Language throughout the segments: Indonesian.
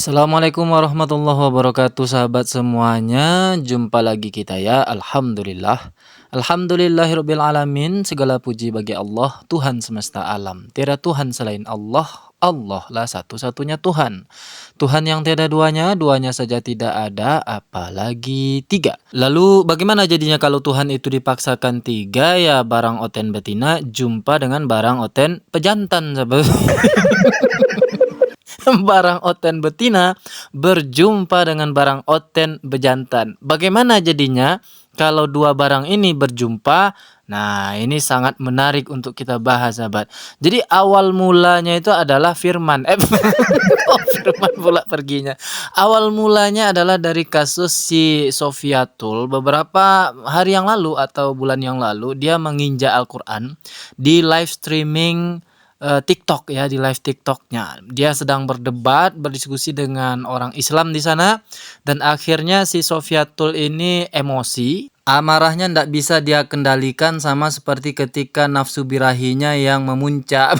Assalamualaikum warahmatullahi wabarakatuh sahabat semuanya. Jumpa lagi kita ya. Alhamdulillah. Alhamdulillahirabbil alamin. Segala puji bagi Allah, Tuhan semesta alam. Tiada Tuhan selain Allah. Allah lah satu-satunya Tuhan. Tuhan yang tiada duanya, duanya saja tidak ada, apalagi tiga. Lalu bagaimana jadinya kalau Tuhan itu dipaksakan tiga? Ya barang oten betina jumpa dengan barang oten pejantan sahabat. Barang oten betina berjumpa dengan barang oten bejantan. Bagaimana jadinya kalau dua barang ini berjumpa? Nah, ini sangat menarik untuk kita bahas, sahabat. Jadi awal mulanya itu adalah firman. Oh, firman pula perginya. Awal mulanya adalah dari kasus si Sofiatul beberapa hari yang lalu atau bulan yang lalu dia menginjak Al-Qur'an di live streaming TikTok ya, di live TikToknya. Dia sedang berdebat, berdiskusi dengan orang Islam di sana, dan akhirnya si Sofiatul ini emosi. Amarahnya tidak bisa dia kendalikan, sama seperti ketika nafsu birahinya yang memuncak.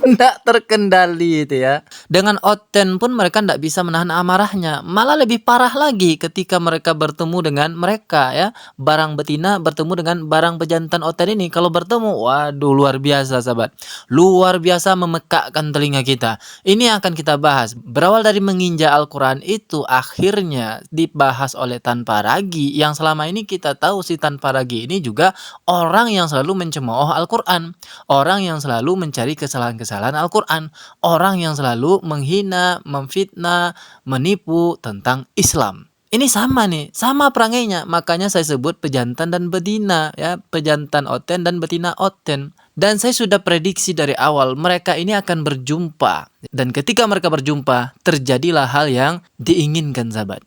Tidak terkendali itu ya. Dengan oten pun mereka tidak bisa menahan amarahnya. Malah lebih parah lagi ketika mereka bertemu dengan mereka ya. Barang betina bertemu dengan barang pejantan oten ini. Kalau bertemu, waduh luar biasa sahabat. Luar biasa memekakkan telinga kita. Ini akan kita bahas. Berawal dari menginjak Al-Quran itu akhirnya dibahas oleh Tan Paragi. Yang selama ini kita tahu si Tan Paragi ini juga orang yang selalu mencemooh Al-Quran. Orang yang selalu mencari kesalahan-kesalahan Al-Quran, orang yang selalu menghina, memfitnah, menipu tentang Islam. Ini sama nih, sama perangainya. Makanya saya sebut pejantan dan betina ya, pejantan oten dan betina oten. Dan saya sudah prediksi dari awal mereka ini akan berjumpa. Dan ketika mereka berjumpa, terjadilah hal yang diinginkan sahabat.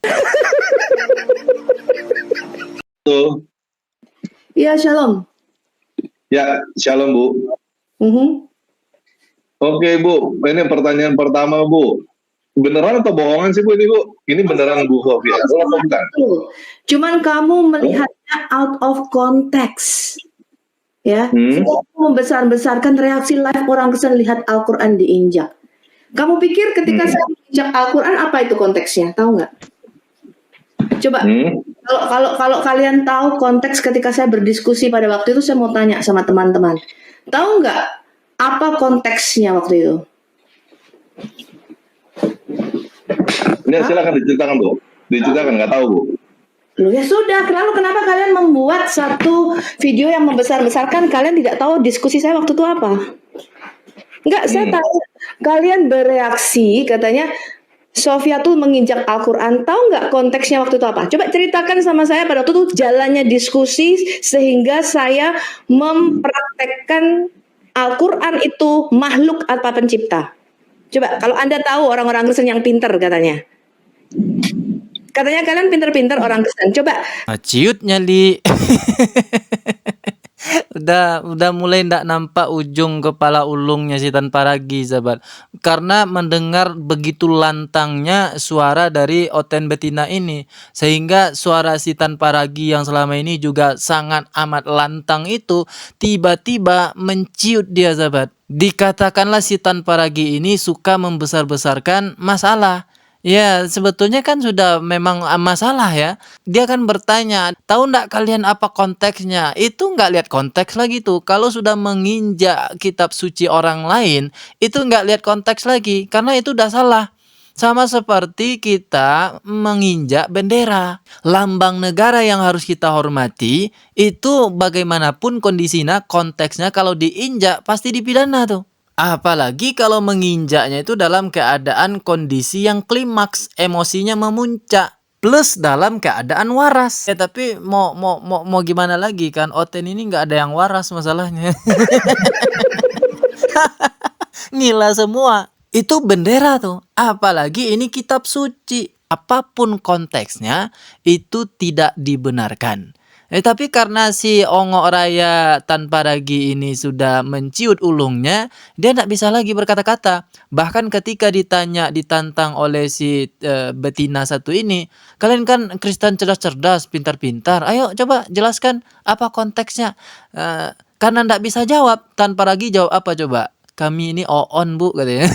Tuh. Ya, shalom. Ya, shalom Bu. Oke Bu, ini pertanyaan pertama Bu. Beneran atau bohongan sih Bu ini Bu? Ini beneran Bu Sofia atau bukan? Cuman kamu melihatnya out of context. Ya, membesar-besarkan reaksi live orang Kristen lihat Al-Quran diinjak. Kamu pikir ketika saya menginjak Al-Quran apa itu konteksnya? Tahu nggak? Coba, kalau kalian tahu konteks ketika saya berdiskusi pada waktu itu, saya mau tanya sama teman-teman. Tahu nggak apa konteksnya waktu itu? Ini silakan diceritakan Bu. Diceritakan, nggak tahu Bu. Loh ya sudah, lalu kenapa kalian membuat satu video yang membesar-besarkan? Kalian tidak tahu diskusi saya waktu itu apa? Enggak, saya tahu. Kalian bereaksi katanya Sofiatul menginjak Al-Quran. Tahu nggak konteksnya waktu itu apa? Coba ceritakan sama saya pada waktu itu jalannya diskusi sehingga saya mempraktekkan Al-Quran itu makhluk apa pencipta. Coba kalau Anda tahu orang-orang Kristen yang pinter katanya. Katanya kalian pinter-pinter orang Kristen. Coba. Ciut nyali. udah mulai ndak nampak ujung kepala ulungnya si Tan Paragi sahabat. Karena mendengar begitu lantangnya suara dari oten betina ini, sehingga suara si Tan Paragi yang selama ini juga sangat amat lantang itu tiba-tiba menciut dia sahabat. Dikatakanlah si Tan Paragi ini suka membesar-besarkan masalah. Ya, sebetulnya kan sudah memang masalah ya. Dia kan bertanya, tahu nggak kalian apa konteksnya? Itu nggak lihat konteks lagi tuh. Kalau sudah menginjak kitab suci orang lain, itu nggak lihat konteks lagi. Karena itu udah salah. Sama seperti kita menginjak bendera. Lambang negara yang harus kita hormati, itu bagaimanapun kondisinya, konteksnya kalau diinjak pasti dipidana tuh. Apalagi kalau menginjaknya itu dalam keadaan kondisi yang klimaks, emosinya memuncak, plus dalam keadaan waras. Ya tapi mau gimana lagi kan, oten ini nggak ada yang waras masalahnya. Ngila semua. Itu bendera tuh. Apalagi ini kitab suci. Apapun konteksnya itu tidak dibenarkan. Tapi karena si ongok raya Tan Paragi ini sudah menciut ulungnya, dia tidak bisa lagi berkata-kata. Bahkan ketika ditantang oleh si betina satu ini, kalian kan Kristen cerdas-cerdas, pintar-pintar, ayo coba jelaskan apa konteksnya. Karena tidak bisa jawab, Tan Paragi jawab apa coba? Kami ini on Bu katanya.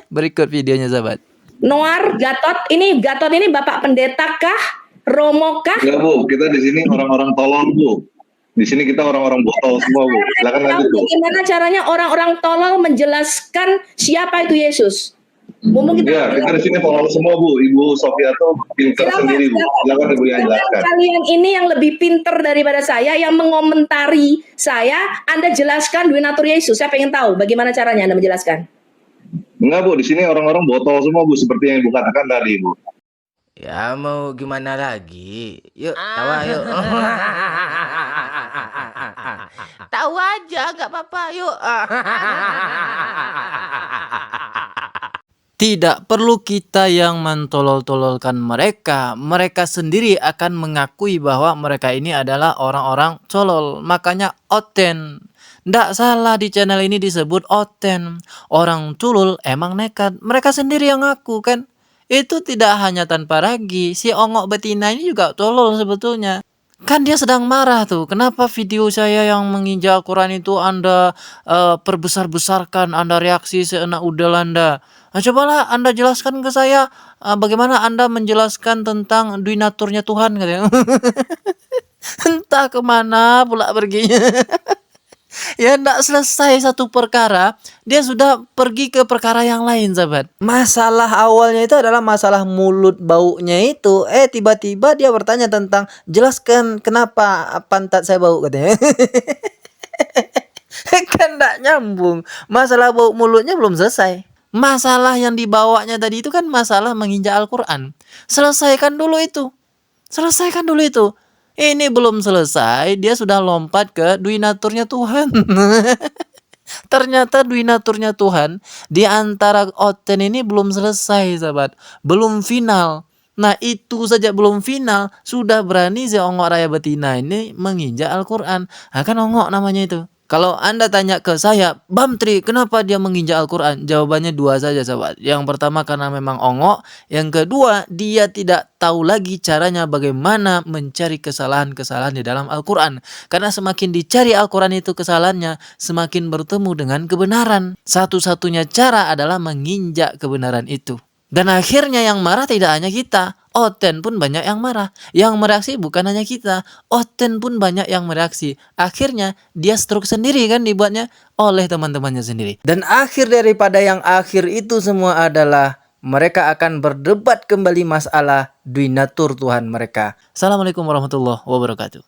Berikut videonya sahabat. Noar, Gatot ini Bapak Pendeta kah? Romo kah? Enggak Bu, kita di sini orang-orang tolol Bu. Di sini kita orang-orang botol semua Bu. Silakan lanjut Bu. Bagaimana caranya orang-orang tolol menjelaskan siapa itu Yesus? Mumpung Ya, kita di sini tolol semua Bu. Ibu Sofia tuh pinter sendiri Bu. Silakan Ibu yang jelaskan. Kalian ini yang lebih pinter daripada saya, yang mengomentari saya, Anda jelaskan donatur Yesus. Saya pengen tahu bagaimana caranya Anda menjelaskan. Enggak Bu, di sini orang-orang botol semua Bu, seperti yang Ibu katakan tadi Bu. Ya mau gimana lagi? Yuk, tawa yuk. Tahu aja, gak apa-apa. Yuk. Tidak perlu kita yang mentolol-tololkan mereka. Mereka sendiri akan mengakui bahwa mereka ini adalah orang-orang tolol. Makanya oten. Nggak salah di channel ini disebut oten. Orang tulul emang nekat. Mereka sendiri yang ngaku kan. Itu tidak hanya tanpa ragi. Si ongok betina ini juga tolol sebetulnya. Kan dia sedang marah tuh. Kenapa video saya yang menginjak Al-Quran itu Anda perbesar-besarkan, Anda reaksi seenak udel Anda. Nah, cobalah Anda jelaskan ke saya bagaimana Anda menjelaskan tentang donaturnya Tuhan katanya. Entah kemana pula perginya. Ya ndak selesai satu perkara, dia sudah pergi ke perkara yang lain sahabat. Masalah awalnya itu adalah masalah mulut baunya itu. Tiba-tiba dia bertanya tentang jelaskan kenapa pantat saya bau katanya. Kan ndak nyambung. Masalah bau mulutnya belum selesai. Masalah yang dibawanya tadi itu kan masalah menginjak Al-Quran. Selesaikan dulu itu. Selesaikan dulu itu. Ini belum selesai, dia sudah lompat ke donaturnya Tuhan. Ternyata donaturnya Tuhan di antara oten ini belum selesai, sahabat. Belum final. Nah, itu saja belum final, sudah berani si ongok raya betina ini menginjak Al-Quran. Kan ongok namanya itu. Kalau Anda tanya ke saya, Bam Tri, kenapa dia menginjak Al-Quran? Jawabannya dua saja, sahabat. Yang pertama karena memang ongok. Yang kedua, dia tidak tahu lagi caranya bagaimana mencari kesalahan-kesalahan di dalam Al-Quran. Karena semakin dicari Al-Quran itu kesalahannya, semakin bertemu dengan kebenaran. Satu-satunya cara adalah menginjak kebenaran itu. Dan akhirnya yang marah tidak hanya kita, oten pun banyak yang marah. Yang mereaksi bukan hanya kita, oten pun banyak yang mereaksi. Akhirnya dia stroke sendiri kan dibuatnya oleh teman-temannya sendiri. Dan akhir daripada yang akhir itu semua adalah mereka akan berdebat kembali masalah donatur Tuhan mereka. Assalamualaikum warahmatullahi wabarakatuh.